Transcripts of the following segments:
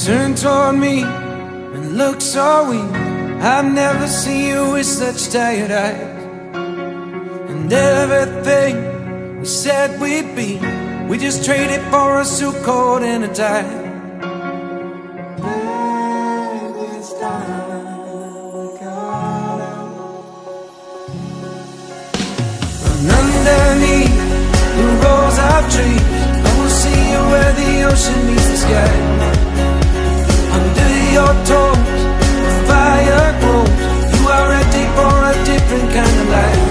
turned toward me and looked so weak. I've never seen you with such tired eyes. And everything we said we'd be, we just traded for a suit coat and a tie. This time we got out. And underneath the rows of trees, I will see you where the ocean meets the sky. Under your toes, the fire grows. You are ready for a different kind of life.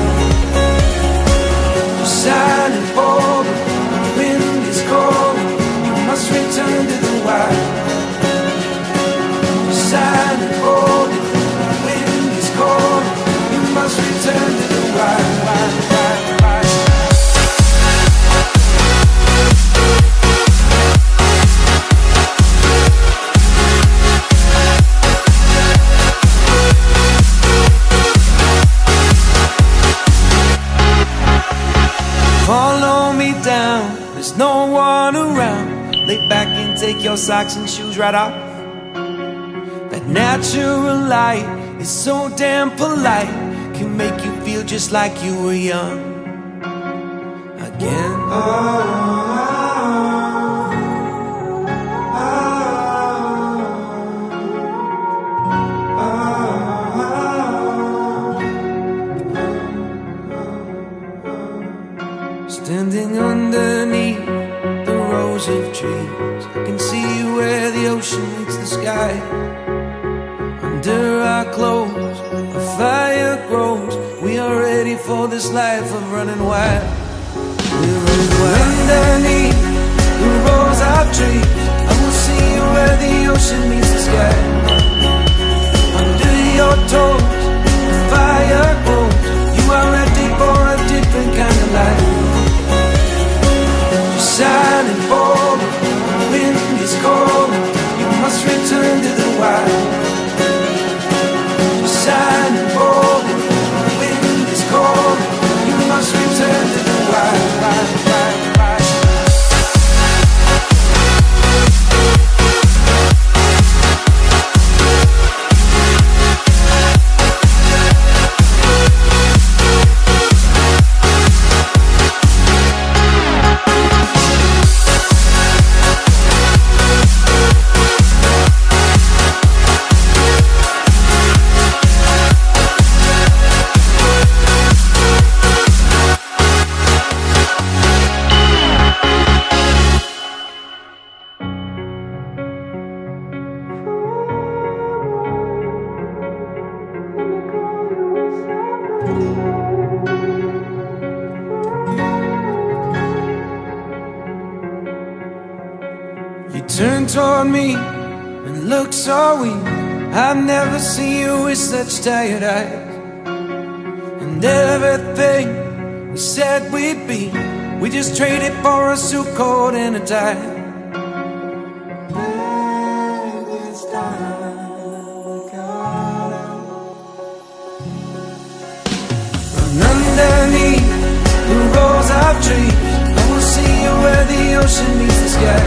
You're silent, bold, the wind is cold. You must return to the wild. You're silent, bold, the wind is cold. You must return to the wild, wild, wild, wild. Follow me down, there's no one around. Lay back and take your socks and shoes right off. That natural light is so damn polite, can make you feel just like you were young again. Standing underneath the rows of trees, I can see where the ocean meets the sky. Under our clothes, a fire grows. We are ready for this life of running wild. We're running wild. Underneath the rows of trees, I will see you where the ocean meets the sky. Under your toes, the fire grows. You are ready for a different kind of life. Silent, bold, the wind is cold. You must return to the wild. Silent, bold, the wind is cold. You must return to the wild, wild, wild, wild. You turned toward me and looked so weak. I've never seen you with such tired eyes. And everything we said we'd be, we just traded for a suit coat and a tie. This time we got out. And underneath the rows of trees, I will see you where the ocean meets the sky.